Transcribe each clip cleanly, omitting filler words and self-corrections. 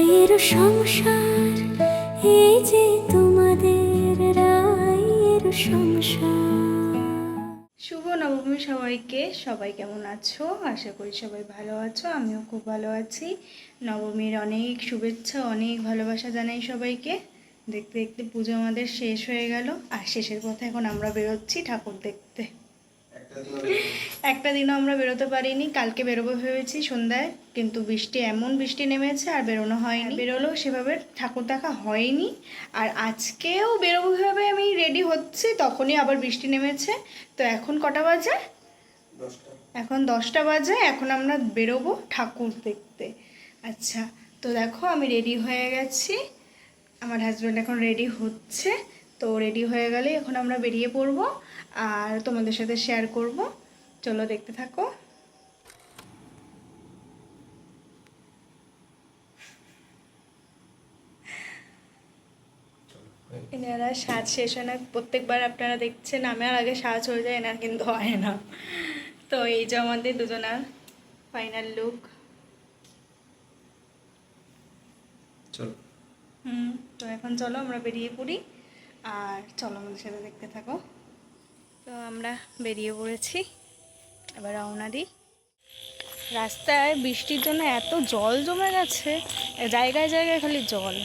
সুখের সংসার এই যে তোমাদের রায়ের সংসার। শুভ নবমী সবাইকে। সবাই কেমন আছো? আশা করি সবাই ভালো আছো, আমিও খুব ভালো আছি। নবমীর অনেক শুভেচ্ছা, অনেক ভালোবাসা জানাই সবাইকে। দেখতে দেখতে পুজো আমাদের শেষ হয়ে গেল, আর শেষের কথা এখন আমরা বেরোচ্ছি ঠাকুর দেখতে। একটা দিনও আমরা বেরোতে পারিনি, কালকে বেরোবো ভেবেছি সন্ধ্যায়, কিন্তু এমন বৃষ্টি নেমেছে আর বেরোনো হয়নি। বেরোলেও সেভাবে ঠাকুর দেখা হয়নি। আর আজকেও বেরোবো ভেবে আমি রেডি হচ্ছি, তখনই আবার বৃষ্টি নেমেছে। তো এখন কটা বাজে? এখন 10টা বাজে। এখন আমরা বেরোবো ঠাকুর দেখতে। আচ্ছা, তো দেখো আমি রেডি হয়ে গেছি, আমার হাজব্যান্ড এখন রেডি হচ্ছে। তো রেডি হয়ে গেলেই এখন আমরা বেরিয়ে পড়বো আর তোমাদের সাথে শেয়ার করব। চলো দেখতে থাকো। এনারা সাজ শেষ হয় না, প্রত্যেকবার আপনারা দেখছেন আমার আগে সাজ হয়ে যায়, এনার কিন্তু হয় না। তো এই যে আমাদের দুজনার ফাইনাল লুক। চলো। তো এখন চলো আমরা বেরিয়ে পড়ি, আর চলো আমাদের সাথে দেখতে থাকো। তো আমরা বেরিয়ে পড়েছি, এবার রওনা দিই। রাস্তায় বৃষ্টির জন্য এত জল জমে গেছে, জায়গায় জায়গায় খালি জল।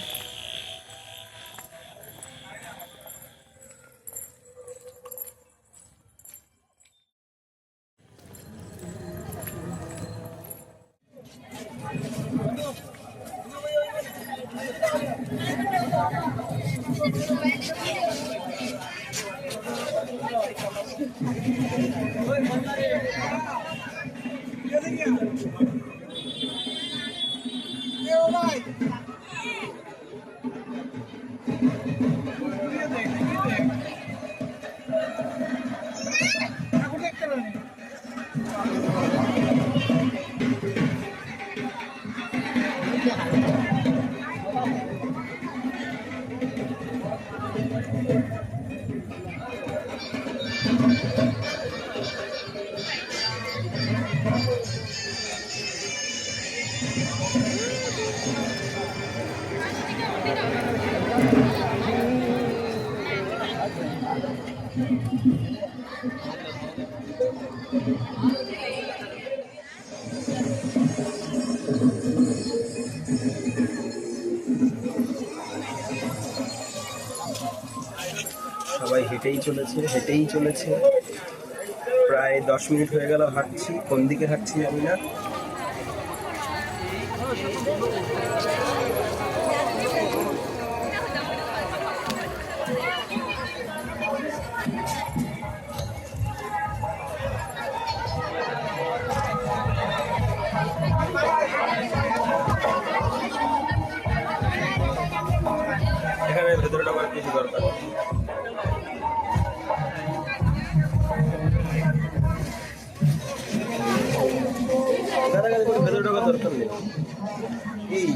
সবাই হেঁটেই চলেছে। প্রায় 10 মিনিট হয়ে গেল হাঁটছি। কোন দিকে হাঁটছি জানি না। এখানে ভেতরে ঢোকার কিছু দরকার নেই। গাদাগাদি করে ভেতরে ঢোকার দরকার নেই। এই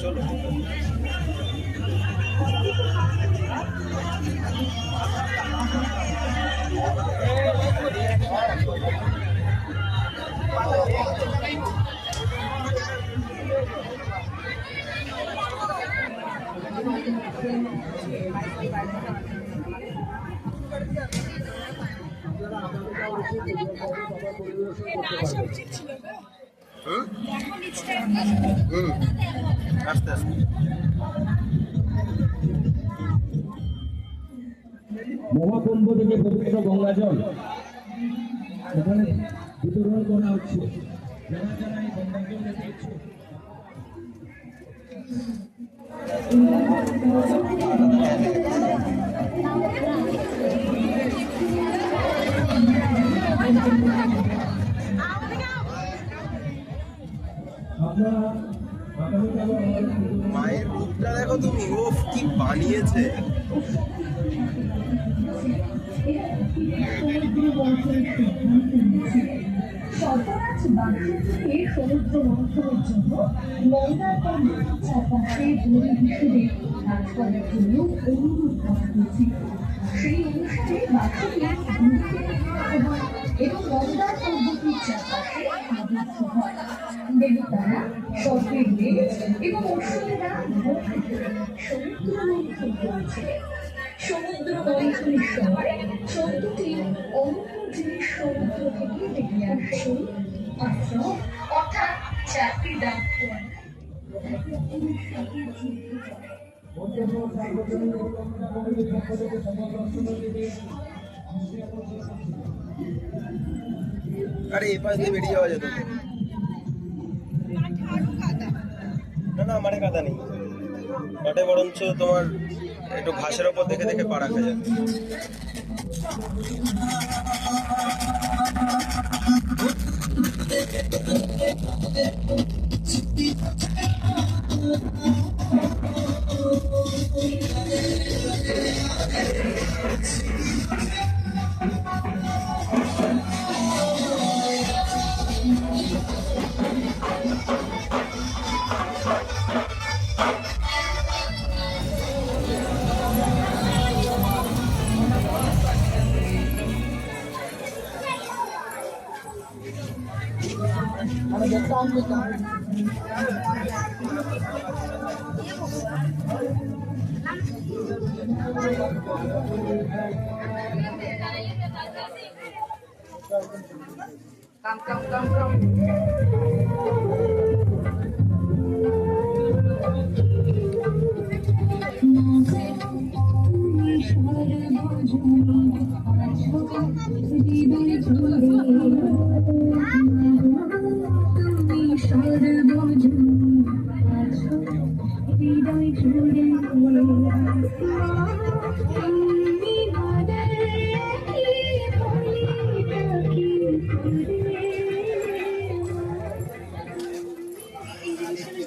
চলো। আস্তে আস্তে মহাকুম্ভ থেকে পবিত্র গঙ্গা জল এখানে বিতরণ করা হচ্ছে। যারা যারা এই গঙ্গা জল দেখছো, মায়ের রূপটা দেখো তুমি, ও কি বানিয়েছে। শতরাজ বাক্স থেকে সমুদ্র মন্থনের জন্য মন্দারমণির চারপাশে দড়ি হিসেবে কাজ করার জন্য অনুরোধ করা হয়েছিল। সেই অনুসারে বাক্সটি ঘুরতে এবং মন্দার পদ্ধতির চারপাশে আবদ্ধ হয়। দেবতারা স্বর্গের দেশ এবং অসুরেরা নৌকা করে সমুদ্র মন্থন করেছিলেন। সমুদ্র মন্থনের সময় 14টি অন্য জিনিস সমুদ্র থেকে বেরিয়ে আসে। আশ্রম অর্থাৎ 4টি দান্ত। আরে এই পাশ দিয়ে বেরিয়ে যাওয়া যেত তো। না না মাঠে কাদা নেই, মাঠে বরঞ্চ তোমার একটু ঘাসের ওপর দেখে দেখে পা রাখা যাবে।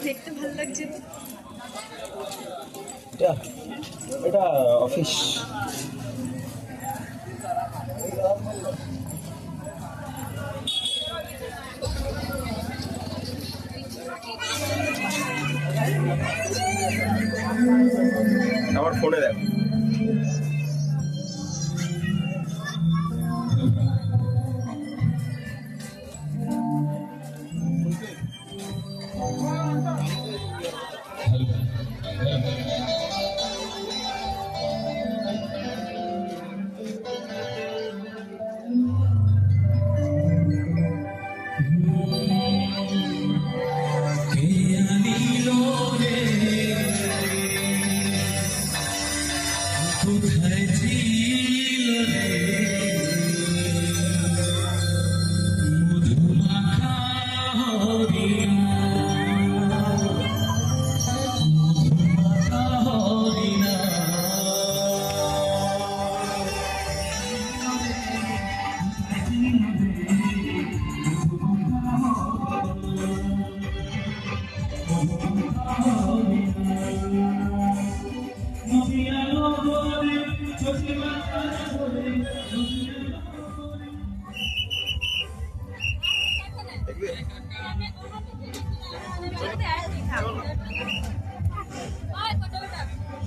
দেখতে ভালো লাগছে। এটা এটা অফিস। আমার ফোনে দেখ।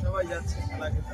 সবাই যাচ্ছে খেলা খেলতে।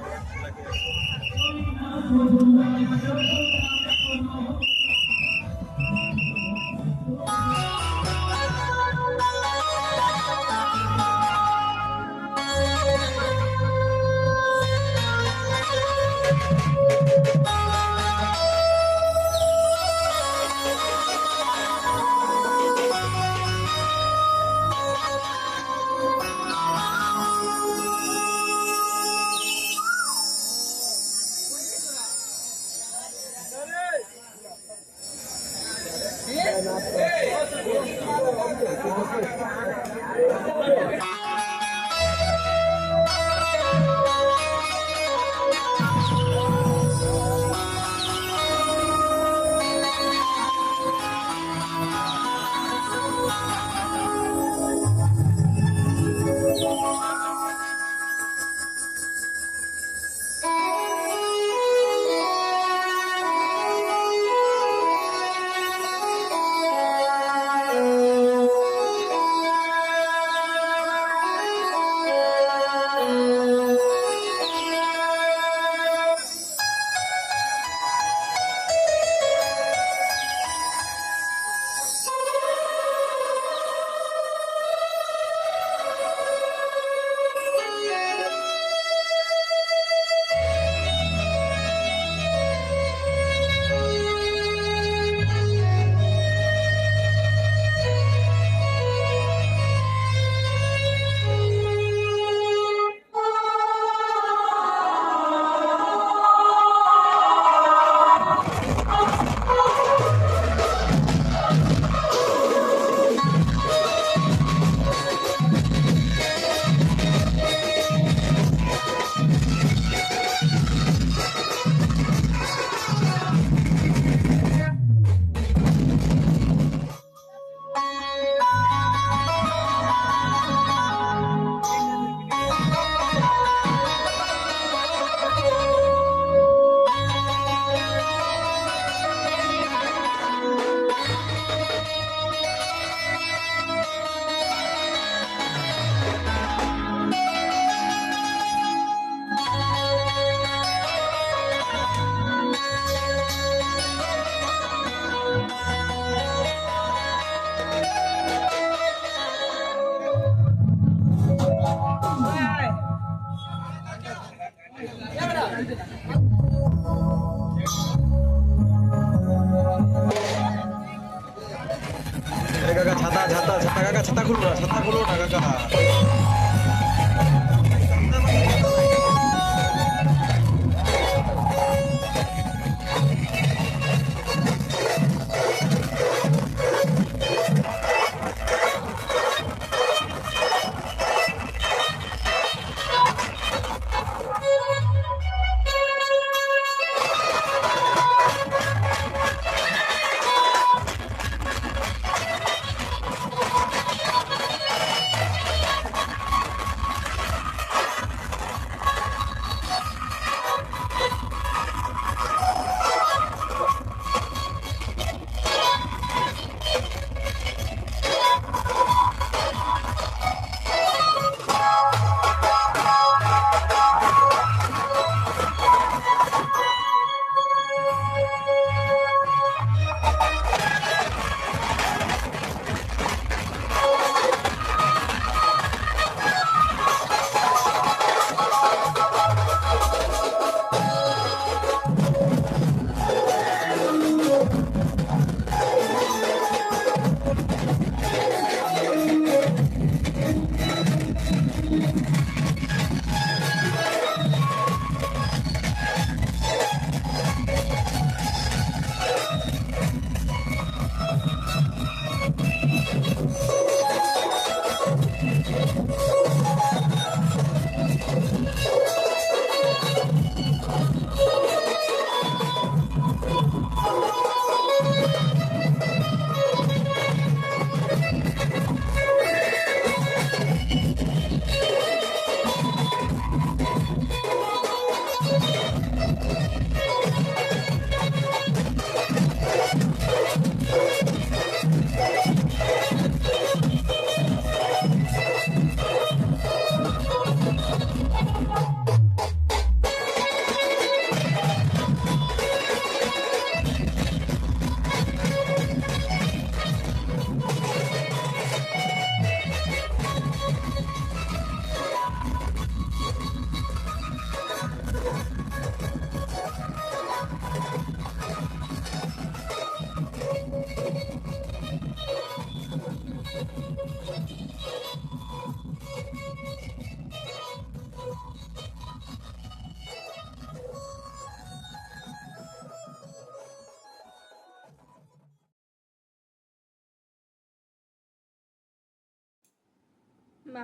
ছাতা ছাতা কাকা, ছাতা খুলো না কাকা।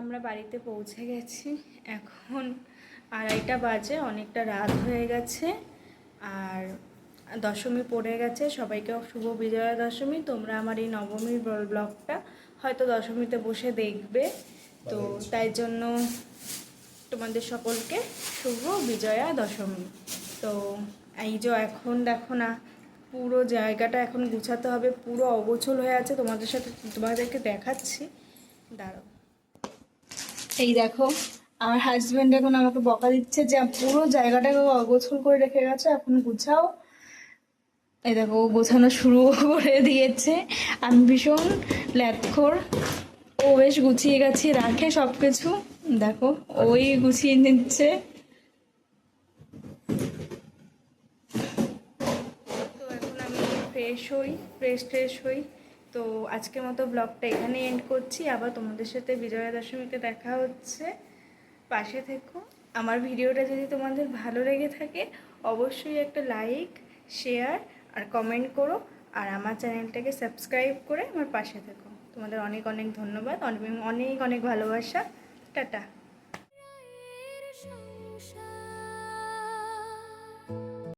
আমরা বাড়িতে পৌঁছে গেছি, এখন 2:30 বাজে, অনেকটা রাত হয়ে গেছে। আর দশমী পড়ে গেছে, সবাইকে শুভ বিজয়া দশমী। তোমরা আমার এই নবমীর ব্লগটা হয়তো দশমীতে বসে দেখবে, তো তাই জন্য তোমাদের সকলকে শুভ বিজয়া দশমী। তো এই যে এখন দেখো না, পুরো জায়গাটা এখন গুছাতে হবে, পুরো অগোছল হয়ে আছে। তোমাদেরকে দেখাচ্ছি, দাঁড়াও। এই দেখো, আমার হাজব্যান্ড এখন আমাকে বকা দিচ্ছে যে পুরো জায়গাটাকে অগোছল করে রেখে গেছে, এখন গুছাও। এই দেখো, ও গোছানো শুরু করে দিয়েছে। আমি ভীষণ ল্যাথখোর, ও বেশ গুছিয়ে গাছিয়ে রাখে সব কিছু। দেখো, ওই গুছিয়ে নিচ্ছে। তো এখন আমি ফ্রেশ হই। তো আজকের মতো ব্লগটা এখানে এন্ড করছি। আবার তোমাদের সাথে বিজয়া দশমীতে দেখা হচ্ছে। পাশে থেকো। আমার ভিডিওটা যদি তোমাদের ভালো লেগে থাকে, অবশ্যই একটা লাইক, শেয়ার আর কমেন্ট করো। আর আমার চ্যানেলটাকে সাবস্ক্রাইব করে আমার পাশে থেকো। তোমাদের অনেক অনেক ধন্যবাদ, অনেক অনেক ভালোবাসা। টাটা। সংসার